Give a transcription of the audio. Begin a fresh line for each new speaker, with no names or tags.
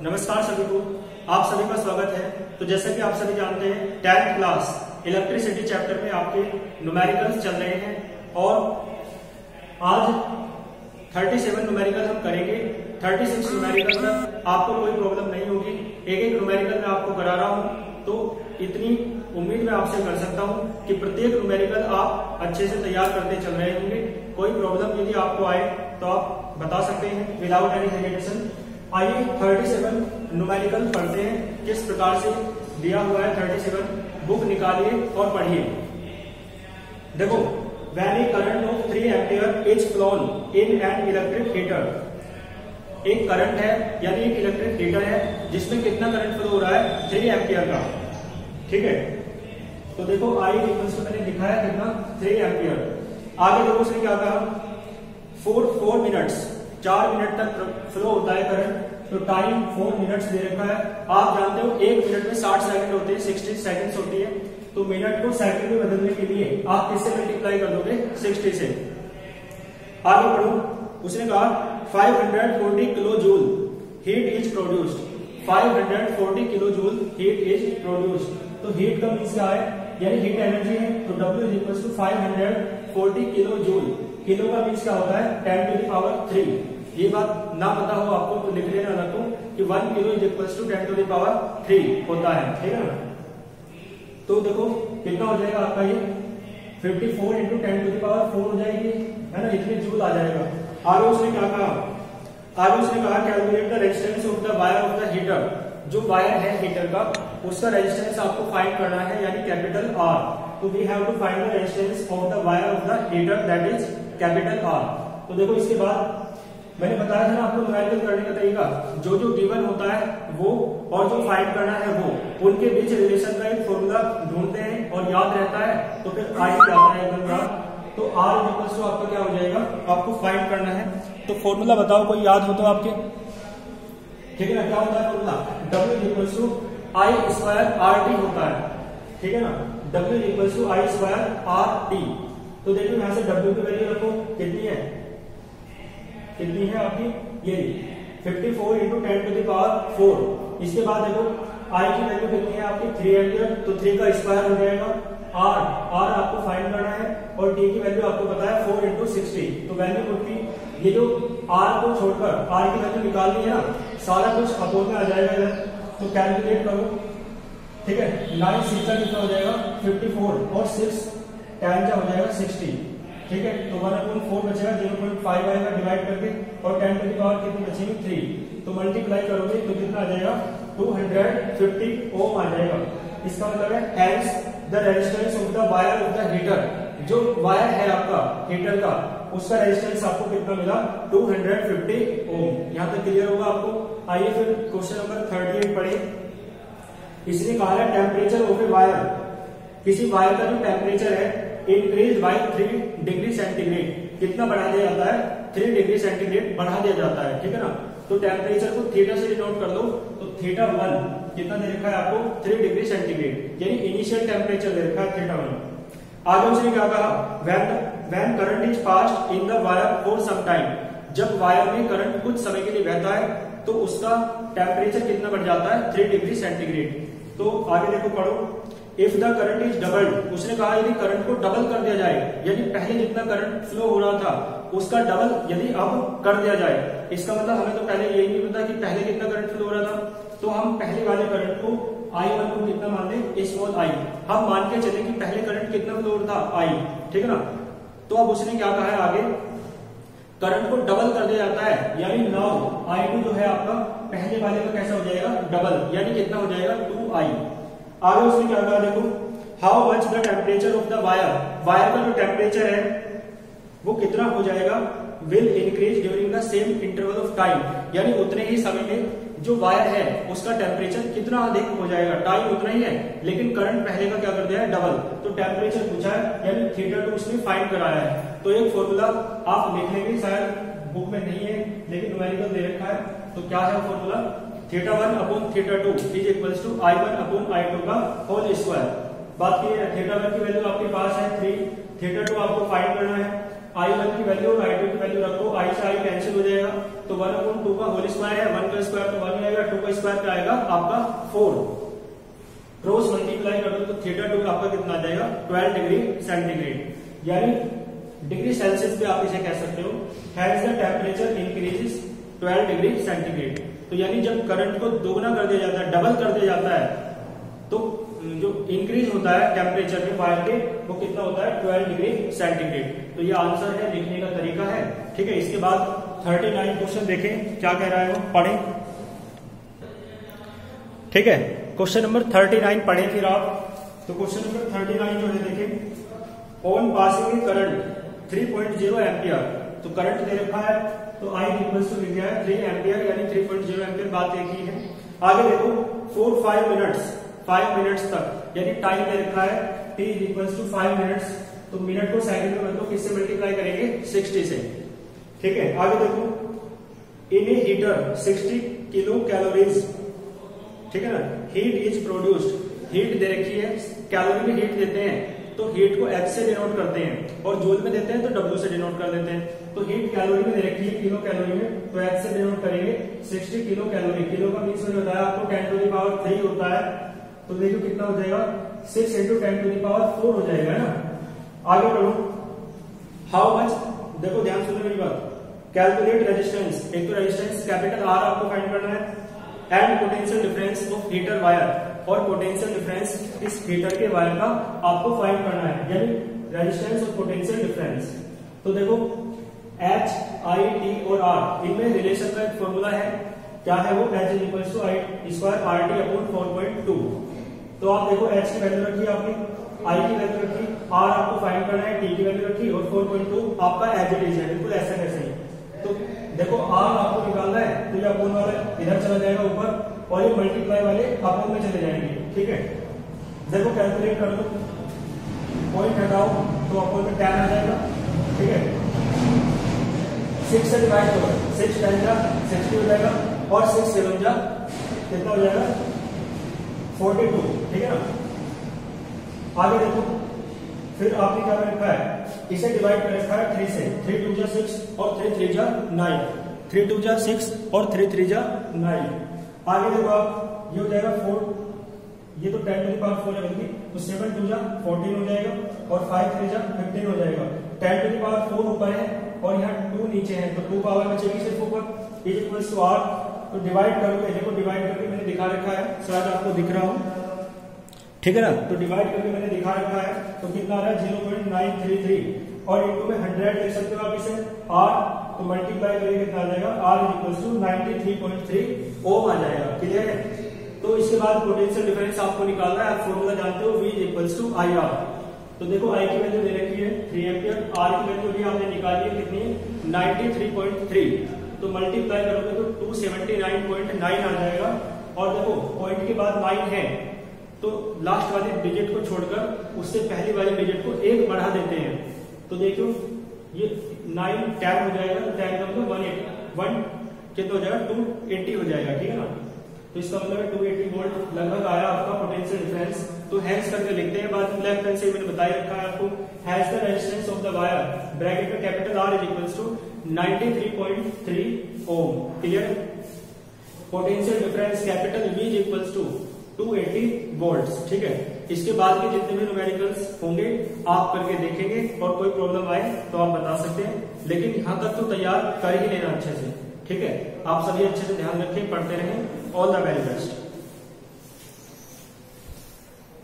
नमस्कार सभी को, आप सभी का स्वागत है। तो जैसा कि आप सभी जानते हैं 10th क्लास इलेक्ट्रिसिटी चैप्टर में आपके न्यूमेरिकल्स चल रहे हैं और आज 37 न्यूमेरिकल हम करेंगे। 36 न्यूमेरिकल में आपको कोई प्रॉब्लम नहीं होगी। एक एक न्यूमेरिकल में आपको करा रहा हूं, तो इतनी उम्मीद मैं आपसे कर सकता हूं कि प्रत्येक न्यूमेरिकल आप अच्छे से तैयार करते चल रहे होंगे। कोई प्रॉब्लम यदि आपको आए तो आप बता सकते हैं विदाउट एनी हेजिटेशन। आइए 37 न्यूमेरिकल पढ़ते हैं, किस प्रकार से दिया हुआ है 37। बुक निकालिए और पढ़िए। देखो, when A current of 3 ampere is flown in an electric heater. एक करंट है यानी एक इलेक्ट्रिक हीटर है जिसमें कितना करंट फ्लो हो रहा है 3 एम्पियर का। ठीक है, तो देखो आई इक्वल्स मैंने लिखा है कितना 3 एम्पियर। आगे देखो उसने क्या कहा, 4 मिनट्स 4 मिनट तक फ्लो होता है करंट, तो टाइम 4 मिनट्स दे रखा है। आप जानते हो 1 मिनट में 60 सेकंड होते हैं, 60 सेकंड्स होती है। तो मिनट को सेकंड में बदलने के लिए आप किससे मल्टीप्लाई कर दोगे 60 से। आगे बढ़ो, उसने कहा 540 kilo joule heat is produced. 540 kilo joule heat is produced. तो हीट का मींस क्या है, यानी हीट एनर्जी है। तो W is equal to 540 kilo joule. Kilo का मींस क्या होता है 10 टू द पावर 3। ये बात ना पता हो आपको तो लिख लेना रखो कि 1 kilo is equal to 10 to the power 3 होता है। ठीक है ना, तो देखो कितना हो जाएगा आपका ये 54 इंटू 10 टू द पावर 4 हो जाएगी, है ना, इतने जूल आ जाएगा। आगे उसने क्या कहा, आगे उसने कहा calculate the resistance of the wire of the heater. जो वायर है हीटर का उसका रेजिस्टेंस आपको फाइंड करना है, यानी कैपिटल R। तो we have to find the resistance of the wire of the heater, that is capital R। तो देखो इसके बाद मैंने बताया था ना आपको न्यूमेरिकल करने का तरीका, जो जो गिवन होता है वो और जो फाइंड करना है वो, उनके बीच रिलेशन का एक फॉर्मूला ढूंढते हैं और याद रहता है तो फिर आई जाता है एकदम रात। तो R इक्वल्स टू आपका क्या हो जाएगा, आपको फाइंड करना है। तो फॉर्मूला बताओ, कोई याद हो तो आपके। ठीक है ना, क्या होता है formula, W equals to I square RT होता है। ठीक है ना, W equals to I square RT। तो देखो यहां से W की वैल्यू रखो, कितनी है, कितनी है आपकी, ये 54 इंटू 10 टू द पावर 4। इसके बाद देखो I की वैल्यू कितनी है आपकी 3 एम्पियर, तो 3 का स्क्वायर हो जाएगा। R आपको फाइंड करना है और T की वैल्यू आपको पता है 4 इंटू 60। तो वैल्यू होगी, ये जो R को छोड़कर R की वैल्यू निकालनी है ना, सारा कुछ अपोज में आ जाएगा इधर। तो कैलकुलेट करो। ठीक है, 9 6 का कितना हो जाएगा 54 और 6 10 का हो जाएगा 60। ठीक है, तो 1/4 बचेगा, 0.5 आएगा डिवाइड करके, और 10 टू द पावर कितनी बचेगी 3। तो मल्टीप्लाई करोगे तो कितना आ जाएगा 250 ओम आ जाएगा। इसका मतलब है hence the resistance of the wire of the heater. जो वायर है आपका हीटर का उसका रेजिस्टेंस आपको कितना मिला 250 ओम। यहां तक क्लियर होगा आपको। आइए फिर क्वेश्चन नंबर 38 पढ़े। इसने कहा है टेम्परेचर ऑफ ए वायर। किसी वायर का जो टेम्परेचर है इंक्रीज बाय 3 डिग्री सेंटीग्रेड, कितना बढ़ा दिया जाता है 3 डिग्री सेंटीग्रेड बढ़ा दिया जाता है। ठीक है ना, तो टेम्परेचर को थीटा से डिनोट कर दो, तो थीटा 1 कितना दे रखा है आपको 3 डिग्री सेंटीग्रेड, यानी इनिशियल टेम्परेचर दे रखा है थीटा 1। आगे उसने क्या कहा, when current is passed in the wire for some time. जब वायर में करंट कुछ समय के लिए बहता है तो उसका टेम्परेचर कितना बढ़ जाता है 3 डिग्री सेंटीग्रेड। तो आगे देखो पढ़ो, if the current is doubled. उसने कहा यदि करंट को डबल कर दिया जाए, यानी पहले जितना करंट फ्लो हो रहा था उसका डबल यदि अब कर दिया जाए। इसका मतलब हमें तो पहले यही नहीं पता कि पहले कितना करंट फ्लो हो रहा था, तो हम पहले वाले करंट को I1 को कितना मान लें स्मॉल I। हम मान के चले कि पहले करंट कितना फ्लो हो रहा था I। ठीक है ना, तो अब उसने क्या कहा है आगे, करंट को डबल कर दिया जाता है, यानी नाउ I2 जो है आपका पहले वाले का कैसा हो जाएगा डबल, यानी कितना हो जाएगा 2I। आगे उसने क्या कहा देखो, how much the temperature of the wire. Wire का जो टेम्परेचर है वो कितना हो जाएगा, will increase during the same interval of time, यानी उतने ही समय में जो वायर है उसका टेम्परेचर कितना अधिक हो जाएगा, टाइम उतना ही है लेकिन करंट पहले का क्या कर दिया है डबल। तो टेम्परेचर पूछा है, यानी थीटा 2 उसने फाइंड कराया है। तो एक फॉर्मूला आप लिख लेंगे, शायद बुक में नहीं है लेकिन न्यूमेरिकल दे रखा है। तो क्या है formula, theta 1 upon theta 2 is equals to I1 upon I2 का होल स्क्वायर। बात की है थीटा 1 की वैल्यू आपके पास है 3, थीटा 2 आपको फाइंड करना है। I1 की वैल्यू और I2 की वैल्यू रखो, I से I कैंसिल हो जाएगा, तो 1/2 का होल स्क्वायर है, 1 का स्क्वायर तो 1 आएगा, 2 का स्क्वायर क्या आएगा आपका 4। क्रॉस मल्टीप्लाई कर दो तो θ2 आपका कितना आ जाएगा 12 डिग्री सेंटीग्रेड, यानी डिग्री सेल्सियस पे आप इसे कह सकते हो। Has the temperature increases 12 degree centigrade, तो यानी जब करंट को दोगुना कर दिया जाता है, डबल कर दिया जाता है, तो जो इंक्रीज होता है टेम्परेचर में वायर के, वो कितना होता है 12 डिग्री सेंटीग्रेड। तो ये आंसर है, लिखने का तरीका है, ठीक है। इसके बाद 39 क्वेश्चन देखें क्या कह रहा है वो, पढ़ें, ठीक है। क्वेश्चन नंबर 39 पढ़ें फिर आप। तो क्वेश्चन नंबर 39 जो है देखें, ऑन पासिंग करंट 3.0 एम्पियर, तो करंट दे रखा है, तो आई इक्वल्स टू लिख दिया है 3 एम्पियर यानी 3.0 एम्पियर, बात एक ही है। आगे देखो 5 मिनट्स तक, यानी टाइम दे रखा है t इक्वल्स टू 5 मिनट्स, तो मिनट को सेकंड में मतलब किससे मल्टीप्लाई करेंगे 60 से, ठीक है। आगे देखो इन ए हीटर 60 किलो कैलोरीज, ठीक है ना, हीट इज प्रोड्यूस्ड, हीट दे रखी है, कैलोरी में हीट देते हैं तो हीट को H से डिनोट करते हैं, और जूल में देते हैं तो W से डिनोट कर देते हैं। तो हीट कैलोरी में दे रखी है, किलो कैलोरी में, तो H से डिनोट करेंगे 60 किलो कैलोरी, किलो का मीन्स मैंने बताया आपको 10⁻³ होता है, तो देखो कितना हो जाएगा 6 × 10⁴ हो जाएगा ना। आगे बढ़ो, हाउ मच, देखो ध्यान सुनो मेरी बात, कैलकुलेट रेजिस्टेंस, एक तो रेजिस्टेंस कैपिटल R आपको फाइंड करना है, and potential difference of heater wire, और पोटेंशियल डिफरेंस इस हीटर के वायर का आपको फाइंड करना है, यानी रेजिस्टेंस और पोटेंशियल डिफरेंस। तो देखो H, I, T और R, इनमें रिलेशन का एक फॉर्मूला है, क्या है वो, H equals to I² RT/4.2। तो आप देखो H की वैल्यू रखी आपने, I की वैल्यू रखी, R आपको फाइंड करना है, T की वैल्यू रखी, और 4.2 आपका एज इट इज है, बिल्कुल ऐसा कैसे ही। तो देखो R आपको निकालना है, तो ये अपोन वाला इधर चला जाएगा ऊपर, और ये मल्टीप्लाई वाले अपोन में चले जाएंगे, ठीक है। देखो कैलकुलेट कर लो, पॉइंट हटाओ तो अपोन में 10 आ जाएगा, ठीक है। 6 से डिवाइड करो, 6 × 10 60 हो जाएगा, और 6 × 7 कितना हो जाएगा 42, ठीक है ना। आगे देखो फिर आपने क्या कर रखा है, इसे डिवाइड कर रखा है 3 से, 3 × 2 = 6 और 3 × 3 = 9, 3 × 2 = 6 और 3 × 3 = 9। आगे देखो आप, ये हो जाएगा 4, ये तो 10⁻⁴ है बल्कि, तो 7 × 2 = 14 हो जाएगा, और 5 × 3 = 15 हो जाएगा। 10⁻⁴ ऊपर है और यहाँ 2 नीचे है, तो 2 पावर बचेगी सिर्फ ऊपर, इज इक्वल्स टू R। तो डिवाइड करोगे, देखो डिवाइड करके मैंने दिखा रखा है, शायद आपको दिख रहा हो, ठीक है ना। तो डिवाइड करके मैंने दिखा रखा है, तो कितना आ रहा है 0.933, और इनको में 100 लिख सकते हो आप इसे R, तो मल्टीप्लाई करेंगे कितना आ जाएगा, R इक्वल्स टू 93.3 ओम आ जाएगा, क्लियर है। तो इसके बाद पोटेंशियल डिफरेंस आपको निकालना है, आप फॉर्मूला जानते हो, V इक्वल्स टू IR। तो देखो I की वैल्यू दे रखी है 3 एम्पियर, R की वैल्यू भी आपने निकाली है कितनी, 93.3, तो मल्टीप्लाई करोगे तो 279.9 आ जाएगा, और देखो पॉइंट के बाद 9 है, तो लास्ट वाले डिजिट को छोड़कर उससे पहली वाले डिजिट को 1 बढ़ा देते हैं, तो देखो ये 9 10 हो जाएगा, तो 10 का मतलब 1 कितना हो जाएगा 280 हो जाएगा, ठीक है ना। तो इसका मतलब है 280 वोल्ट लगभग आया आपका पोटेंशियल डिफरेंस। तो हैज करके लिखते हैं, बाद में लेफ्ट हैंड से मैंने बताया रखा है आपको, has the resistance of the wire bracket में capital R is equals to 93.3 ohm, clear. Potential difference capital V is equals to 280 volts, ठीक है। इसके बाद के जितने भी न्यूमेरिकल्स होंगे आप करके देखेंगे, और कोई प्रॉब्लम आए तो आप बता सकते हैं, लेकिन यहां तक तो तैयार कर ही लेना अच्छे से, ठीक है। आप सभी अच्छे से ध्यान रखें, पढ़ते रहें, ऑल द वेरी बेस्ट।